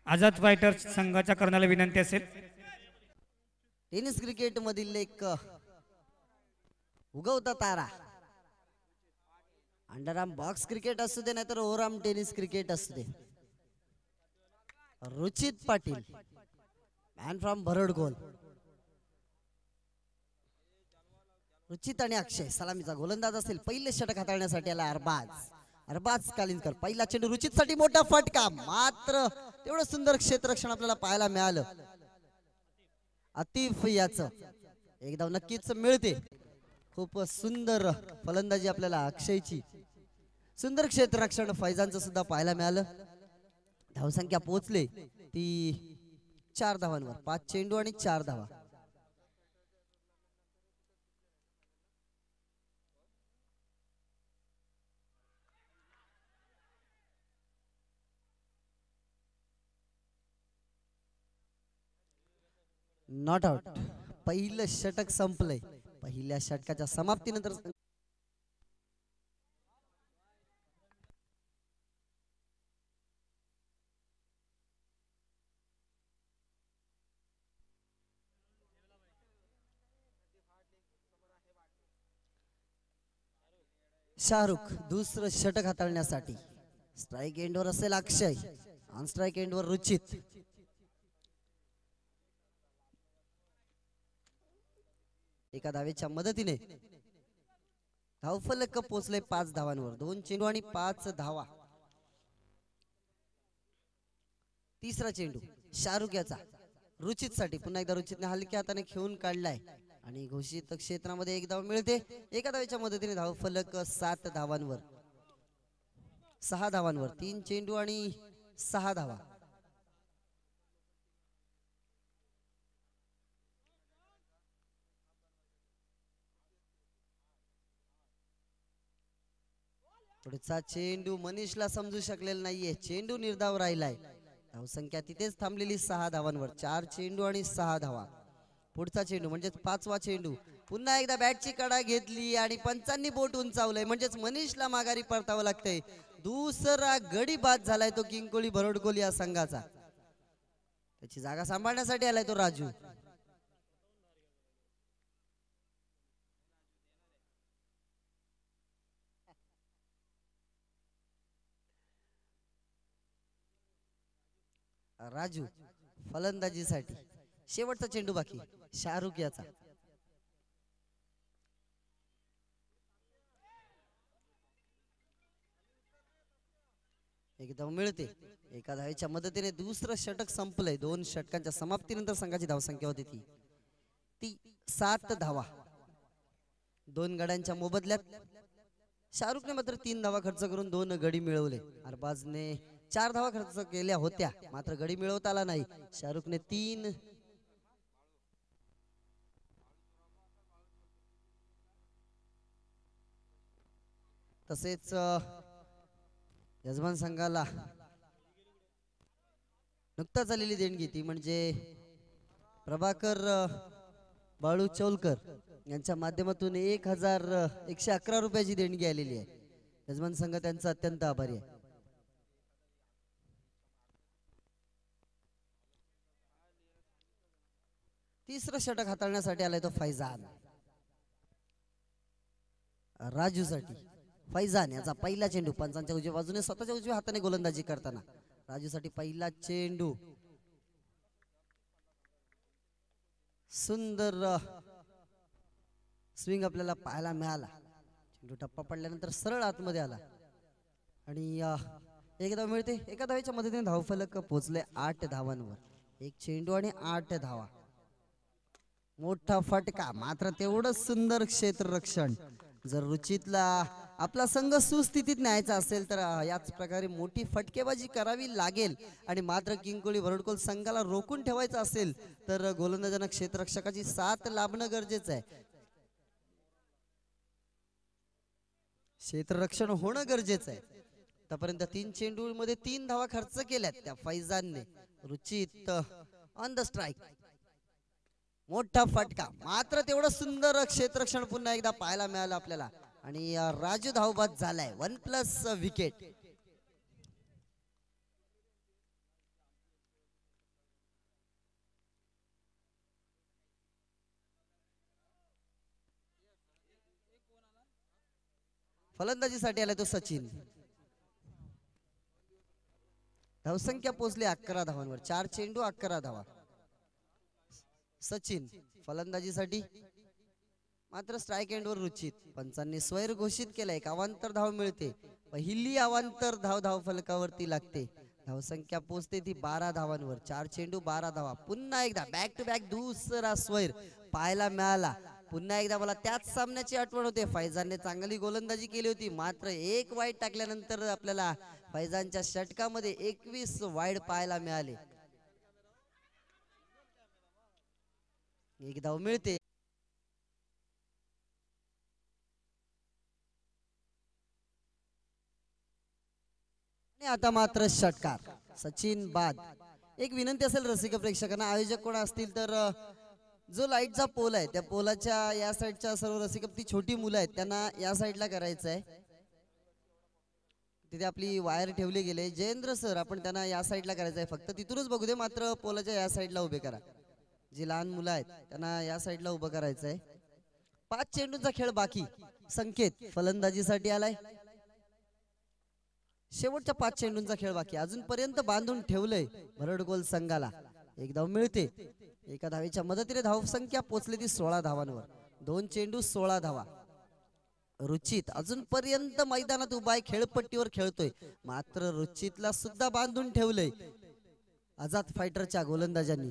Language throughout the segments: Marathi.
आझाद फायटर्स संघाच्या कर्णाला विनंती असेल. टेनिस क्रिकेट मधील एक उगवता तारा. अंडरआर्म बॉक्स क्रिकेट असू दे नाहीतर ओव्हरआर्म टेनिस क्रिकेट असू दे, रुचित पाटील मॅन फ्रॉम भरडगोल. रुचित आणि अक्षय सलामीचा गोलंदाज असेल. पहिले षटक हाताळण्यासाठी आला अरबाज कालिंदकर. पहिला चेंडू रुचित साठी मोठा फटका, मात्र तेवढं सुंदर क्षेत्ररक्षण आपल्याला पाहायला मिळालं. आतिफ याचं एक धाव नक्कीच मिळते. खूप सुंदर फलंदाजी आपल्याला अक्षयची. सुंदर क्षेत्ररक्षण फैजानचं सुद्धा पाहायला मिळालं. धावसंख्या पोहोचले ती 4 धावांवर. 5 चेंडू आणि 4 धावा. Not out. पहिलं षटक संपलंय. पहिल्या षटकाच्या समाप्तीनंतर शाहरुख दुसरं षटक हाताळण्यासाठी. स्ट्राईक एंडवर असेल अक्षय, ऑन स्ट्राईक एंडवर रुचित. एका धावेच्या मदतीने धावफलक पोहोचले 5 धावांवर. 2 चेंडू आणि 5 धावा. तिसरा चेंडू शाहरुख याचा रुचित साठी. पुन्हा एकदा रुचितने हलक्या हाताने खेळून काढलाय आणि घोषित क्षेत्रामध्ये 1 धाव मिळते. एका धावेच्या मदतीने धावफलक 7 धावांवर. 6 धावांवर. 3 चेंडू आणि 6 धावा. पुढचा चेंडू मनीषला समजू शकलेला नाहीये. चेंडू निर्धाव राहिलाय. धावसंख्या तिथेच थांबलेली 6 धावांवर. 4 चेंडू आणि 6 धावा. पुढचा चेंडू म्हणजेच 5वा चेंडू. पुन्हा एकदा बॅटची कडा घेतली आणि पंचांनी बोट उंचावलंय, म्हणजेच मनीषला माघारी परतावं लागतंय. दुसरा गडी बाद झालाय तो किंकोळी भरडगोल या संघाचा. त्याची जागा सांभाळण्यासाठी आलाय तो राजू. राजू फलंदाजीसाठी. शेवटचा चेंडू बाकी शाहरुख याचा. एक धाव मिळते. एका धावेच्या मदतीने दुसरं षटक संपलंय. 2 षटकांच्या समाप्तीनंतर संघाची धावसंख्या होती ती 7 धावा. 2 गड्यांच्या मोबदल्यात शाहरुखने मात्र 3 धावा खर्च करून 2 गडी मिळवले. अरबाजने 4 धावा खर्च केल्या होत्या, मात्र गडी मिळवता आला नाही. शाहरुखने 3. तसेच यजमान संघाला नुकताच आलेली देणगी ती म्हणजे प्रभाकर बाळू चौलकर यांच्या माध्यमातून 1111 रुपयाची देणगी आलेली आहे. यजमान संघ त्यांचा अत्यंत आभारी आहे. तिसरं षटक हाताळण्यासाठी आलाय तो फैजान. राजूसाठी फैजान याचा पहिला चेंडू. पंचांच्या उजव्या बाजूने स्वतःच्या उजव्या हाताने गोलंदाजी करताना राजूसाठी पहिला चेंडू. सुंदर स्विंग आपल्याला पाहायला मिळाला. चेंडू टप्पा पडल्यानंतर सरळ आतमध्ये आला आणि 1 धाव मिळते. एका धावेच्या मदतीने धावफलक पोहोचले 8 धावांवर. 1 चेंडू आणि 8 धावा. मोठा फटका, मात्र तेवढंच सुंदर क्षेत्ररक्षण. जर रुचितला आपला संघ सुस्थितीत न्यायचा असेल तर याच प्रकारे मोठी फटकेबाजी करावी लागेल. आणि मात्र किंकोळी भरडगोल संघाला रोखून ठेवायचं असेल तर गोलंदाजांना क्षेत्ररक्षकाची साथ लाभणं गरजेचं आहे. क्षेत्ररक्षण होणं गरजेचं आहे. आतापर्यंत 3 चेंडू मध्ये 3 धावा खर्च केल्यात त्या फैजानने. Ruchit on the strike. मोठा फटका, मात्र तेवढं सुंदर क्षेत्ररक्षण पुन्हा एकदा पाहायला मिळालं आपल्याला. आणि राजू धावबाद झालाय. 1+ विकेट. फलंदाजीसाठी आलाय तो सचिन. धावसंख्या पोहोचली 11 धावांवर. 4 चेंडू 11 धावा. सचिन फलंदाजीसाठी मात्र स्ट्राईक एंडवर रुचित. पंचांनी स्वैर घोषित केलाय. एक अवांतर धाव मिळते. पहिली अवांतर धाव फलकावरती लागते. धावसंख्या पोहोचते ती 12 धावांवर. 4 चेंडू 12 धावा. पुन्हा एकदा बॅक टू बॅक दुसरा स्वैर पाहायला मिळाला. पुन्हा एकदा मला त्याच सामन्याची आठवण होते. फैजानने चांगली गोलंदाजी केली होती, मात्र एक वाईड टाकल्यानंतर आपल्याला फैजानच्या षटकामध्ये 21 वाईड पाहायला मिळाले. एक धाव मिळते. आता मात्र षटकार. सचिन बाद. एक विनंती असेल रसिक प्रेक्षकांना, आयोजक कोण असतील तर जो लाईटचा पोल आहे त्या पोलाच्या या साईडच्या सर्व रसिक, ती छोटी मुलं आहेत त्यांना या साईडला करायचं आहे. तिथे आपली वायर ठेवली गेले. जयेंद्र सर आपण त्यांना या साईडला करायचं आहे. फक्त तिथूनच बघू दे, मात्र पोलाच्या या साईडला उभे करा. जी लहान मुलं आहेत त्यांना या साईडला उभं करायचं आहे. 5 चेंडूंचा खेळ बाकी. संकेत फलंदाजीसाठी आलाय. शेवटच्या 5 चेंडूंचा खेळ बाकी. अजूनपर्यंत बांधून ठेवलंय भरडगोल संघाला. एक धाव मिळते. एका धावेच्या मदतीने धावसंख्या पोचली ती 16 धावांवर. 2 चेंडू 16 धावा. रुचित अजूनपर्यंत मैदानात उभा आहे, खेळपट्टीवर खेळतोय, मात्र रुचितला सुद्धा बांधून ठेवलंय आझाद फायटरच्या गोलंदाजांनी.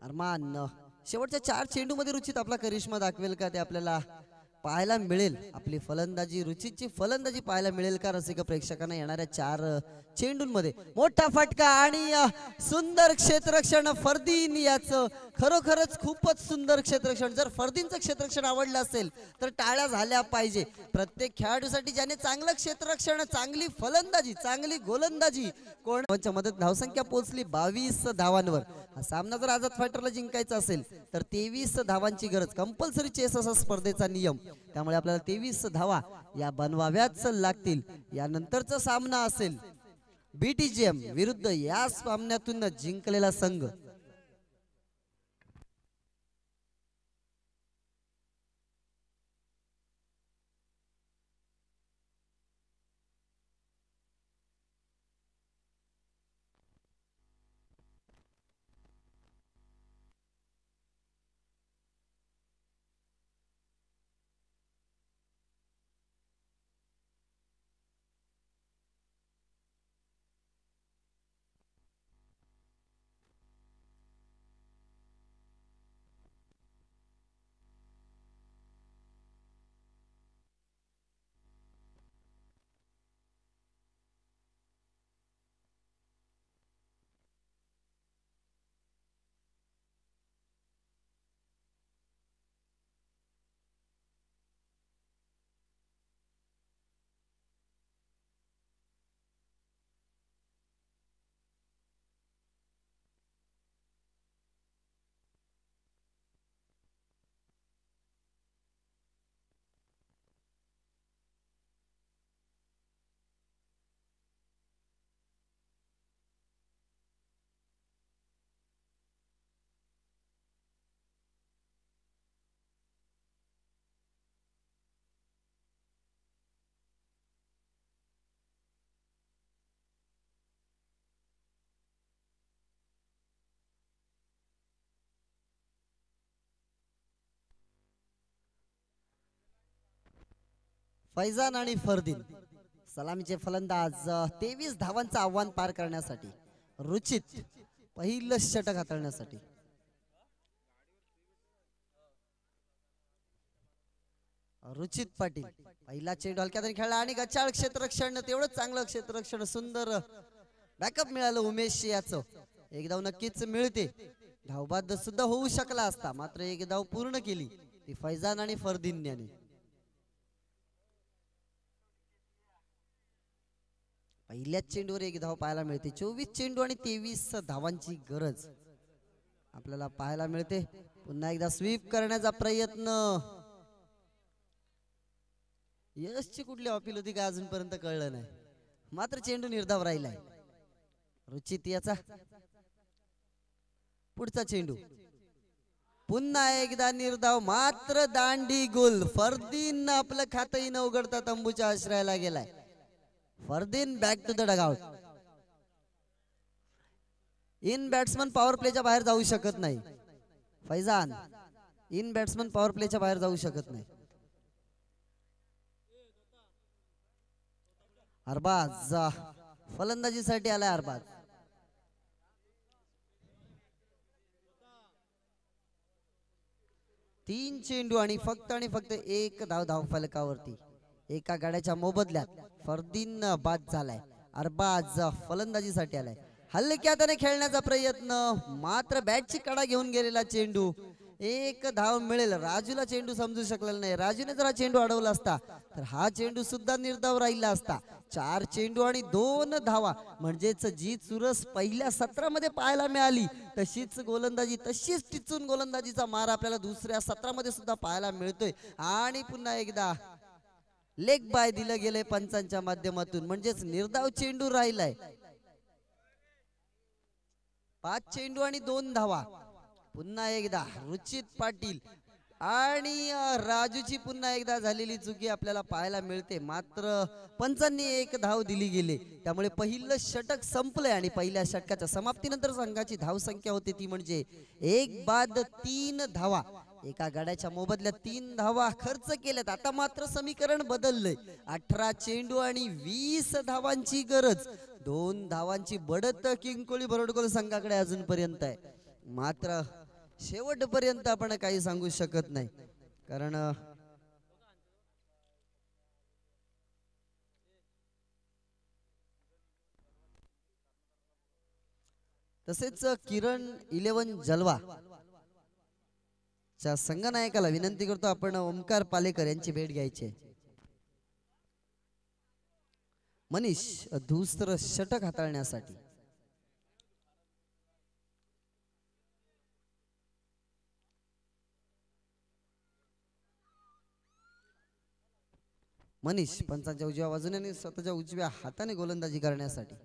अरमान शेवटच्या 4 चेंडू मध्ये रुचित आपला करिश्मा दाखवेल का ते आपल्याला पाहायला मिळेल. आपली फलंदाजी, रुचितची फलंदाजी पाहायला मिळेल का रसिक प्रेक्षकांना येणाऱ्या 4 चेंडूंमध्ये. मोठा फटका आणि सुंदर क्षेत्ररक्षण फरदीन याचं. खरोखरच खूपच सुंदर क्षेत्ररक्षण. जर फरदीनचं क्षेत्ररक्षण आवडलं असेल तर टाळ्या झाल्या पाहिजे प्रत्येक खेळाडूसाठी ज्याने चांगलं क्षेत्ररक्षण, चांगली फलंदाजी, चांगली गोलंदाजी. कोणाच्या मदत धावसंख्या पोहोचली 22 धावांवर. हा सामना जर आझाद फायटरला जिंकायचा असेल तर 23 धावांची गरज. कंपल्सरी चेस असा स्पर्धेचा नियम. त्यामुळे आपल्याला 23 धावा या बनवाव्याच लागतील. यानंतरचा सामना असेल बीटीजीएम विरुद्ध या सामन्यातून जिंकलेला संघ. फैजान आणि फरदीन सलामीचे फलंदाज. 23 धावांचं आव्हान पार करण्यासाठी. रुचित पहिलं षटक हाताळण्यासाठी. रुचित पाटील पहिला चेंडू हलक्यात खेळला आणि गचाळ क्षेत्ररक्षण. तेवढं चांगलं क्षेत्ररक्षण, सुंदर बॅकअप मिळालं उमेश याचं. एक धाव नक्कीच मिळते. धावबाद सुद्धा होऊ शकला असता, मात्र एक धाव पूर्ण केली ती फैजान आणि फरदीन याने. पहिल्याच चेंडूवर एक धाव पाहायला मिळते. 24 चेंडू आणि 23 धावांची गरज आपल्याला पाहायला मिळते. पुन्हा एकदा स्वीप करण्याचा प्रयत्न. यशची कुठली अपील होती का अजूनपर्यंत कळलं नाही, मात्र चेंडू निर्धाव राहिलाय. रुचित याचा पुढचा चेंडू पुन्हा एकदा निर्धाव मात्र दांडी गोल. फरदीन आपलं खातही न उघडता तंबूच्या आश्रयाला गेलाय. Fardeen back to the dugout. In batsman power प्लेच्या बाहेर जाऊ शकत नाही. फैजान इन बॅट्समन पॉवर प्लेच्या बाहेर जाऊ शकत नाही. अरबाज फलंदाजीसाठी आलाय. अरबाज तीन चेंडू आणि फक्त एक धाव धाव फलकावरती. एका गाड्याच्या मोबदल्यात फरदीन बाद झालाय. अरबाज फलंदाजीसाठी आलाय. हलक्यात खेळण्याचा प्रयत्न मात्र बॅटची कडा घेऊन गेलेला चेंडू. एक धाव मिळेल. राजूला चेंडू समजू शकलेला नाही. राजूने जर हा चेंडू अडवला असता तर हा चेंडू सुद्धा निर्धाव राहिला असता. 4 चेंडू आणि 2 धावा म्हणजेच जी चुरस पहिल्या सत्रामध्ये पाहायला मिळाली तशीच गोलंदाजी, तशीच टिचून गोलंदाजीचा मार आपल्याला दुसऱ्या सत्रामध्ये सुद्धा पाहायला मिळतोय. आणि पुन्हा एकदा लेग बाय दिलं गेलंय पंचांच्या माध्यमातून. म्हणजेच निर्धाव चेंडू राहिलाय. 5 चेंडू आणि 2 धावा. पुन्हा एकदा रुचित पाटील आणि राजूची पुन्हा एकदा झालेली चुकी आपल्याला पाहायला मिळते. मात्र पंचांनी एक धाव दिली गेली. त्यामुळे पहिलं षटक संपलंय आणि पहिल्या षटकाच्या समाप्तीनंतर संघाची धावसंख्या होती ती म्हणजे 1 बाद 3 धावा. एका गाड्याच्या मोबदल्यात 3 धावा खर्च केल्यात. आता मात्र समीकरण बदललंय. 18 चेंडू आणि 20 धावांची गरज. 2 धावांची बढत किंकोळी भरडगोल संघाकडे अजूनपर्यंत आहे. मात्र शेवटपर्यंत आपण काही सांगू शकत नाही, कारण तसेच किरण 11 जलवा च्या संघनायकाला विनंती करतो आपण ओमकार पालेकर यांची भेट घ्यायची. मनीष दुसरं षटक हाताळण्यासाठी. मनीष पंचांच्या उजव्या बाजूने आणि स्वतःच्या उजव्या हाताने गोलंदाजी करण्यासाठी.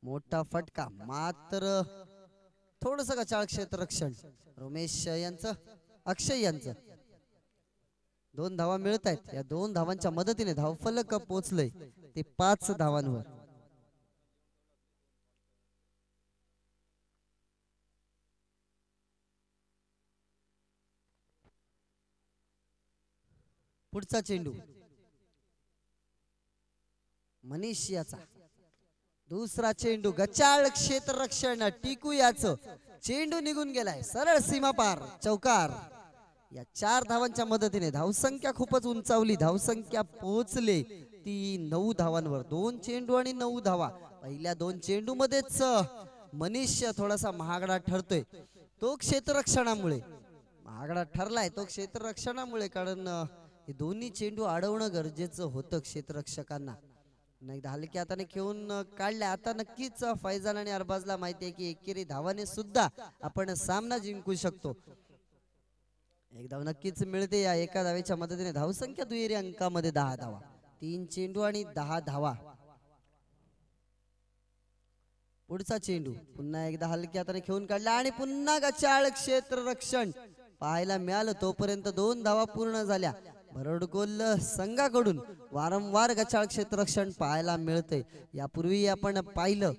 मोठा फटका मात्र थोडस गचाळ क्षेत्ररक्षण. रमेश यांचं, अक्षय यांचं 2 धावा मिळत आहेत. या 2 धावांच्या मदतीने धावफलक पोहोचलंय ते 5 धावांवर. पुढचा चेंडू मनीष याचा. दुसरा चेंडू गचाळ क्षेत्ररक्षण. टिकू याचं चेंडू निघून गेलाय सरळ सीमा पार. चौकार. या 4 धावांच्या मदतीने धावसंख्या खूपच उंचावली. धावसंख्या पोहोचले ती 9 धावांवर. 2 चेंडू आणि 9 धावा. पहिल्या 2 चेंडू मध्येच मनीष थोडासा महागडा ठरतोय. तो क्षेत्ररक्षणामुळे महागडा ठरलाय. तो क्षेत्ररक्षणामुळे, कारण हे दोन्ही चेंडू अडवणं गरजेचं होतं क्षेत्ररक्षकांना. एकदा हलक्या हाताने खेळून काढल्या. आता नक्कीच फैजान आणि अरबाजला माहिती आहे की एकेरी धावाने सुद्धा आपण सामना जिंकू शकतो. एक धाव नक्कीच मिळते. या एका धावेच्या मदतीने धावसंख्या दुहेरी अंकामध्ये 10 धावा. 3 चेंडू आणि 10 धावा. पुढचा चेंडू पुन्हा एकदा हलक्या हाताने खेळून काढला आणि पुन्हा गचाळ क्षेत्ररक्षण पाहायला मिळालं. तोपर्यंत 2 धावा पूर्ण झाल्या. भरडगोल संघाकडून वारंवार गचाळ क्षेत्ररक्षण पाहायला मिळते. यापूर्वी आपण पाहिलं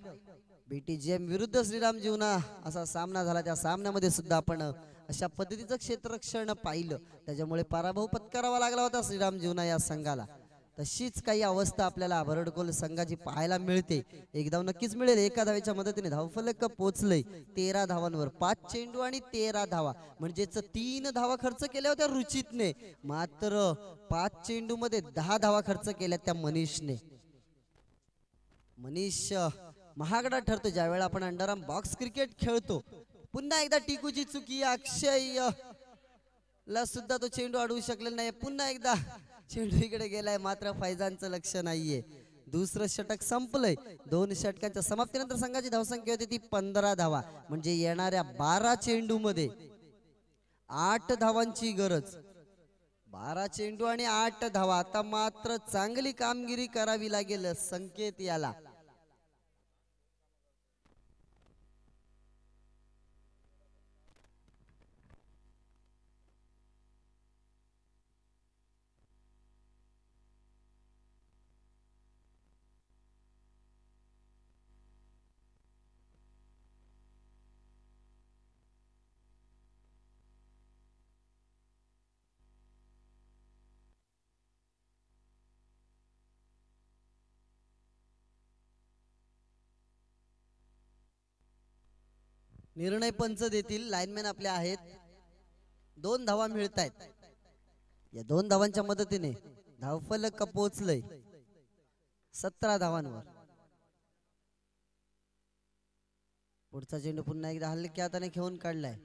BTGM विरुद्ध श्रीराम जीवना असा सामना झाला. त्या सामन्यामध्ये सुद्धा आपण अशा पद्धतीचं क्षेत्ररक्षण पाहिलं. त्याच्यामुळे पराभव पत्करावा लागला होता श्रीराम जीवना या संघाला. तशीच काही अवस्था आपल्याला भरडगोल संघाची पाहायला मिळते. एक धाव नक्कीच मिळेल. एका धावेच्या मदतीने धावफलक पोहोचलंय 13 धावांवर. 5 चेंडू आणि 13 धावा. म्हणजेच 3 धावा खर्च केल्या होत्या रुचितने. मात्र 5 चेंडू मध्ये 10 धावा खर्च केल्या त्या मनीषने. मनीष महागडा ठरतो ज्यावेळेला आपण अंडरआर्म बॉक्स क्रिकेट खेळतो. पुन्हा एकदा टिकूची चुकी. अक्षय ला सुद्धा तो चेंडू अडवू शकलेला नाही. पुन्हा एकदा चेंडू इकडे गेलाय. मात्र फैजानचं लक्ष नाहीये. दुसरं षटक संपलंय. 2 षटकांच्या समाप्तीनंतर संघाची धावसंख्या होती ती 15 धावा. म्हणजे येणाऱ्या 12 चेंडू मध्ये 8 धावांची गरज. 12 चेंडू आणि 8 धावा. आता मात्र चांगली कामगिरी करावी लागेल संकेत याला. निर्णय पंच देतील. लाईनमॅन आपले आहेत. 2 धावा मिळत आहेत. या 2 धावांच्या मदतीने धावफलक पोहोचलंय 17 धावांवर. पुढचा चेंडू पुन्हा एकदा हलक्या हाताने खेळून काढलाय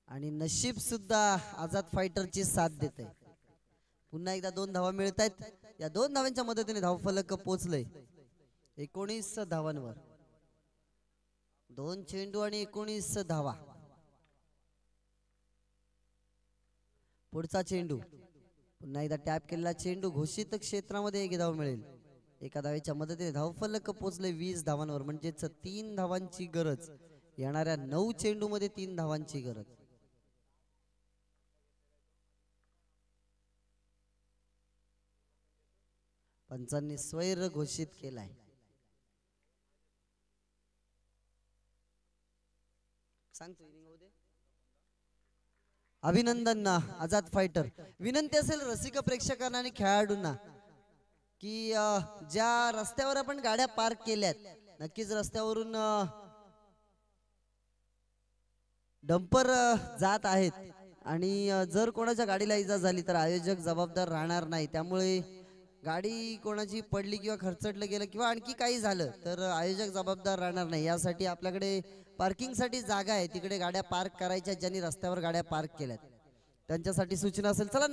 आणि नशीब सुद्धा आझाद फायटरची साथ देते. पुन्हा एकदा 2 धावा मिळत आहेत. या 2 धावांच्या मदतीने धावफलक पोहोचलंय 19 धावांवर. 2 चेंडू आणि 19 धावा. पुढचा चेंडू पुन्हा एकदा टॅप केलेला चेंडू घोषित क्षेत्रामध्ये 1 धाव मिळेल. एका धावेच्या मदतीने धावफलक पोहोचले 20 धावांवर. म्हणजेच 3 धावांची गरज. येणाऱ्या 9 चेंडू मध्ये 3 धावांची गरज. पंचांनी स्वैर घोषित केलाय. सांगतो अभिनंदन आझाद फायटर. विनंती असेल रसिक प्रेक्षकांना आणि खेळाडूंना की ज्या रस्त्यावर आपण गाड्या पार्क केल्यात, नक्कीच रस्त्यावरून डंपर जात आहेत आणि जर कोणाच्या गाडीला इजा झाली तर आयोजक जबाबदार राहणार नाही. त्यामुळे गाडी कोणाची पडली किंवा खरचटलं गेलं किंवा आणखी काही झालं तर आयोजक जबाबदार राहणार नाही. यासाठी आपल्याकडे पार्किंगसाठी जागा आहे, तिकडे गाड्या पार्क करायच्या. ज्यांनी रस्त्यावर गाड्या पार्क केल्यात त्यांच्यासाठी सूचना असेल. चला